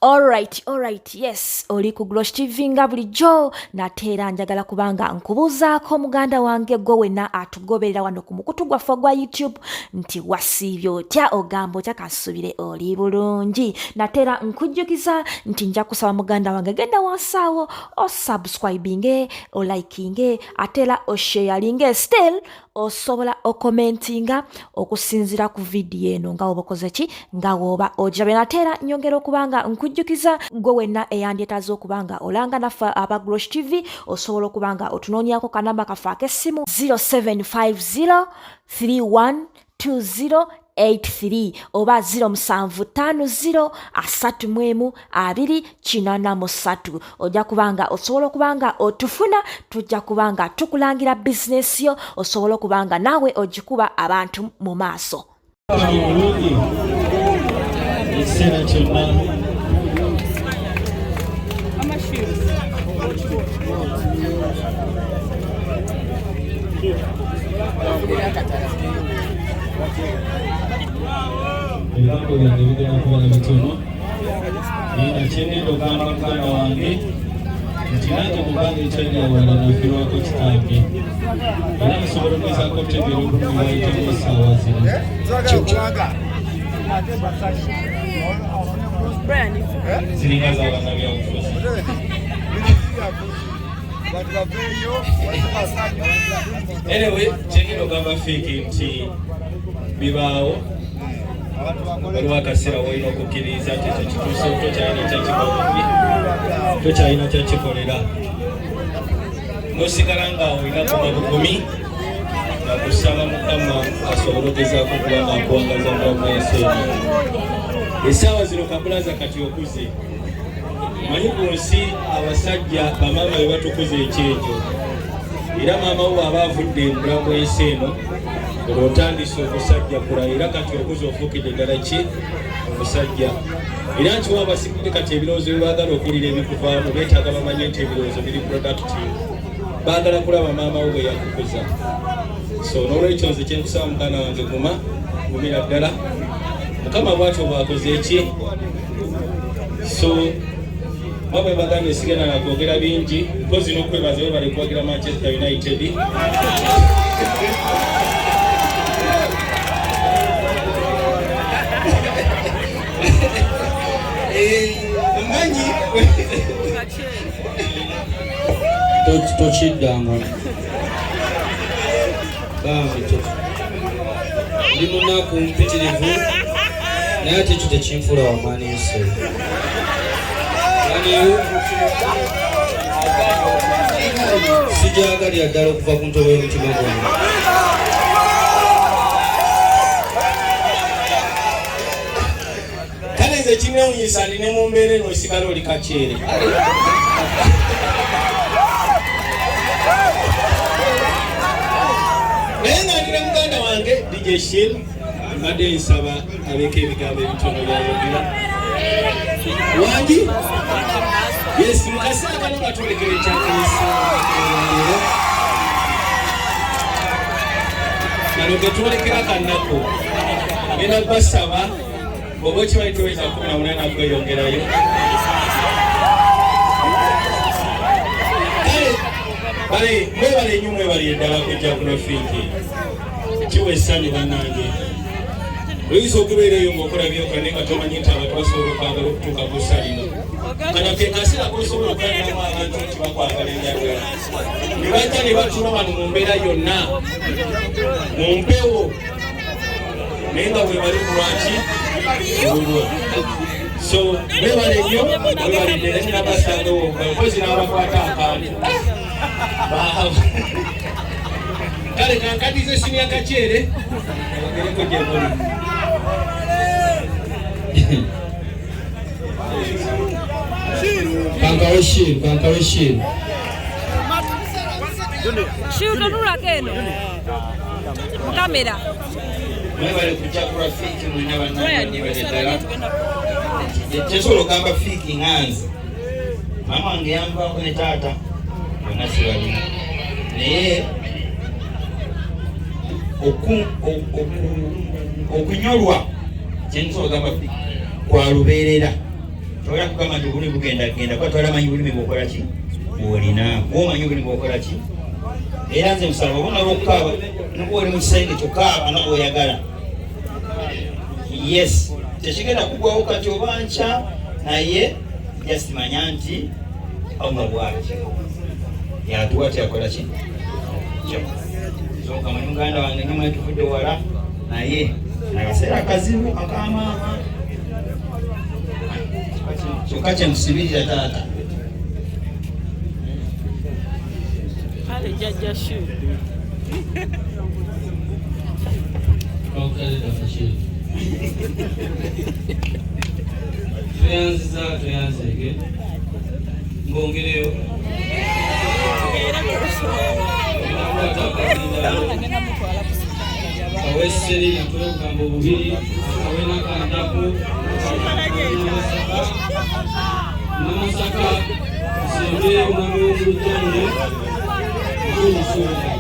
Alright, yes, oli ku Glosh TV nga bulijjo nateera njagala kubanga nkubuuzaako muganda wange gwe wenna atugoberera wano ku mukutu gwaffe gwa YouTube nti wasiibye otya ogamba otya kasubire oli bulungi. Nateera nkujjukiza nti nja kusaba muganda wange genda wansaawo osubscribinge olikinge ateera osharinge still osobola okomentinga okusinzira ku vidiyo eno nga oba okoze ki nga woba ojabe. Nateera nyongera okubanga nkujjukiza gwe wenna eyandyetaaze okubanga olanga naffe aba Glosh TV osobola okubanga otunoonyako kanamba kaffe ak'essimu 0750 312083 oba 0750 312083 ojja kubanga osobola okubanga otufuna tujja kubanga tukulangira bizinesi yo osobola okubanga naawe ogikuba abantu mu maaso. Ibirango byanjye bigana kubona bitono ninakeneye ogamba muganda wange nti nange mubanga ekyaliawala nafirwako kitange era nsobola okugezaako okutegeera obumiwaitemu essaawa zino ziringa z'abaana byabufuzi. Anyway, kyengera ogamba fiiki nti bibaawo waliwo akaseera woolina okukkiriza nti ekyo kituuse tokyalina kyakikolera nosigala nga olina kuba bukumi nga kusaba Mukama asobole ogezaako okuba nga akuwagaza mulamu ensi eno. Essaawa zino kabulaza kati okuze manyi ku nsi abasajja bamaama be batukuza ekyejo era maama wo aba avudde mulamu ensi eno olwotandise omusajja kulayira kati okuza ofuukidde ddala ki omusajja era nkiwa abasikire kati ebirowoozo byebaagala okuwulira ebikuvaamu beetaaga bamanye nti ebirowoozo biri productive baagala kulaba maama wo bwe yakukuza. So n'olwekyo nze kyenkusaba muganda wange gumira ddala Mukama bwatyo bwakoze eki. So mabwe bagambye sigenda na kwogera bingi mpozi n'okwebaza we bali kwagira Manchester United manyi tokiddanga bambi ndi munaku mpitirivu naye ate ekyo tekinfuula wamaani nsi sijagalira ddala okuva ku ntobo y'omutima gwange. Kale nze kimewunyisa ndi ne mu mbeera eno osigala oli kaceere. Naye nga ndira muganda wange DJ Shil mbadde nsaba abeeko ebigambo ebitono byayogera wangi. Yes, mukasana kano katulekere ekyakulisa kano ketulekera kanako ngenda basaba oba okimanyi tuweza 18 nakweyongerayo kale mwebale nnyo mwebali eddala kujja kuno fiiki kiwa essanyu bannange oyinza okubeera eyo ng'okola byokola naye nga tomanyi nti abantu basobola okwagala okutuuka ku ssalino kano ke kaseera kosobola okulamu abantu nti bakwagala enjagala ne bajja ne batula wano mu mbeera yonna mu mpewo naye nga bwe bali ku lwaki olwo. So mwebale nnyo mwebalidde era ninabasangawo mpozi n'abakwata akantu kale kankadize esimu ya kaceere ogereko gye muli. Kankawe Shil. Shiutonula keno. Kamera. Mwebale kujja ku Rafiki mwena bannange bali ddala. Kyesobola okugamba fiiki nganze. Maama wange yanvaako ne taata bonna sibalina. Naye okunyolwa kyensobola okugamba kwa lubeerera toyagala kugamba nti obulumi bugenda kuba twalamanyi bulumi bwokola ki bwolina bwomanyi obulumi bwokola ki era nze musala obona olwokukaaba nukuba oli mu kisenge kyokaaba nga bwoyagala yes tekigenda kugwawo kati oba nkya naye just manya nti Allah bwaki yatuwa tyakola ki soka muganda wange nyuma tuvudde wala naye akaseera akazibu akamaama kyokka kyemusibirira taata ale jajja shu tuyanzege ngongereyo aweseri natwekugamba obubiri awenakandaku namasaka sembe omwami w'omulutonde omusuuka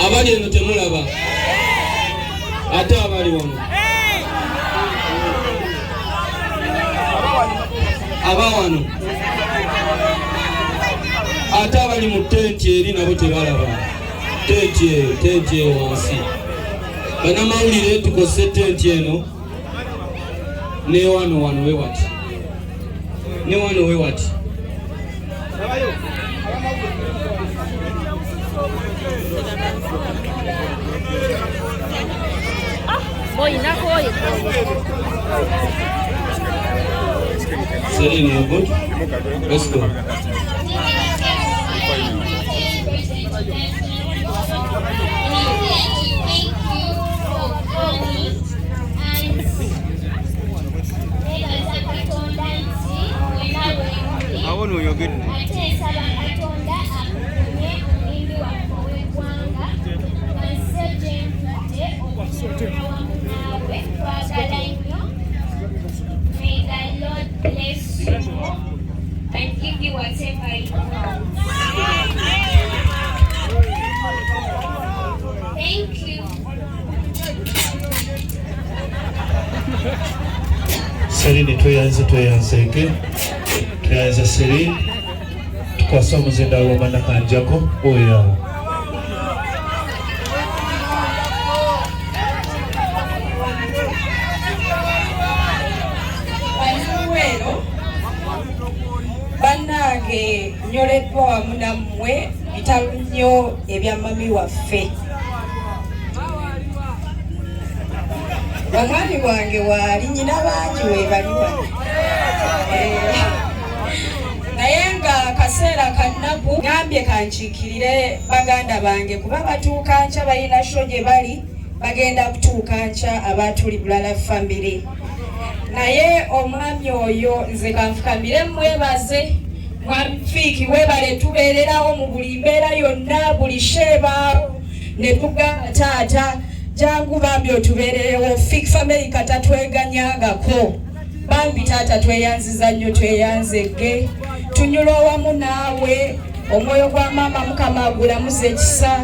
abali eno temulaba ate abali wano abawano ate abali mu tenti eri nabo tebalaba tenti wansi banamawulire tukose tenti eno ne wano wewati ne wano wewati boyinakoye Celine, you're good? Let's go. How are you good? May the Lord bless you and give you whatever you want. Thank you. Celine tweyanzeke tuyanze Celine tukwasa omuzinda w'oma nakanjako oyawo bannange nyoleddwa wamu nammwe bitalo nnyo ebya mami waffe omwami wange waali nyina bangi webali wano naye nga kaseera kannaku ngambye kankiikirire baganda bange kuba batuuka nkya balina sho gye bali bagenda kutuuka nkya abatuli bulala famire naye omwami oyo nze kanfukamire mwebaze mwami Fiiki webale tubeererawo mu buli mbeera yonna buli sheebaawo ne tugamba taata jangu bambi otubeererewo Fiiki family katatweganyangako bambi taata tweyanziza nnyo tweyanzege tunyula wamu naawe omwoyo gwa maama Mukama agulamuza ekisa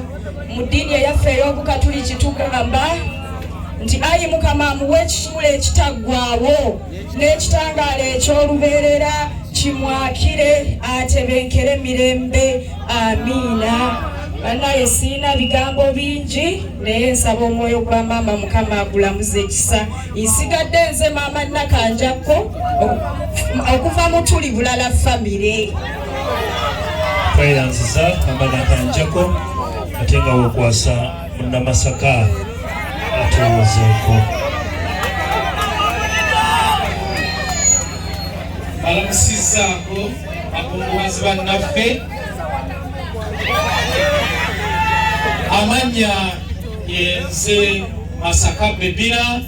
mu ddiini eyaffe ey'obukatuliki tugamba nti ayi Mukama amuwe ekisuula ekitaggwaawo n'ekitangaala eky'olubeerera kimwakire atebenkere mirembe amiina bannaye siina bigambo bingi naye nsaba omwoyo gwa maama Mukama agulamuza ekisa nsigadde nze maama Nakanjako okuva mu tuli bulala famire tweyanziza maama Nakanjako ate nga wokwasa munnamasaka atuwozeeko balamusizaako akungubazi bannaffe amannya yenze Masaka Bebira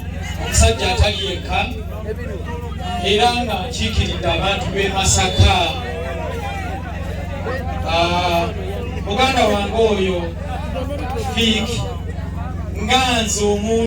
omusajja atali yekka era nga nkiikiridde abantu b'e Masaka muganda wange oyo Fiiki nga nze omuntu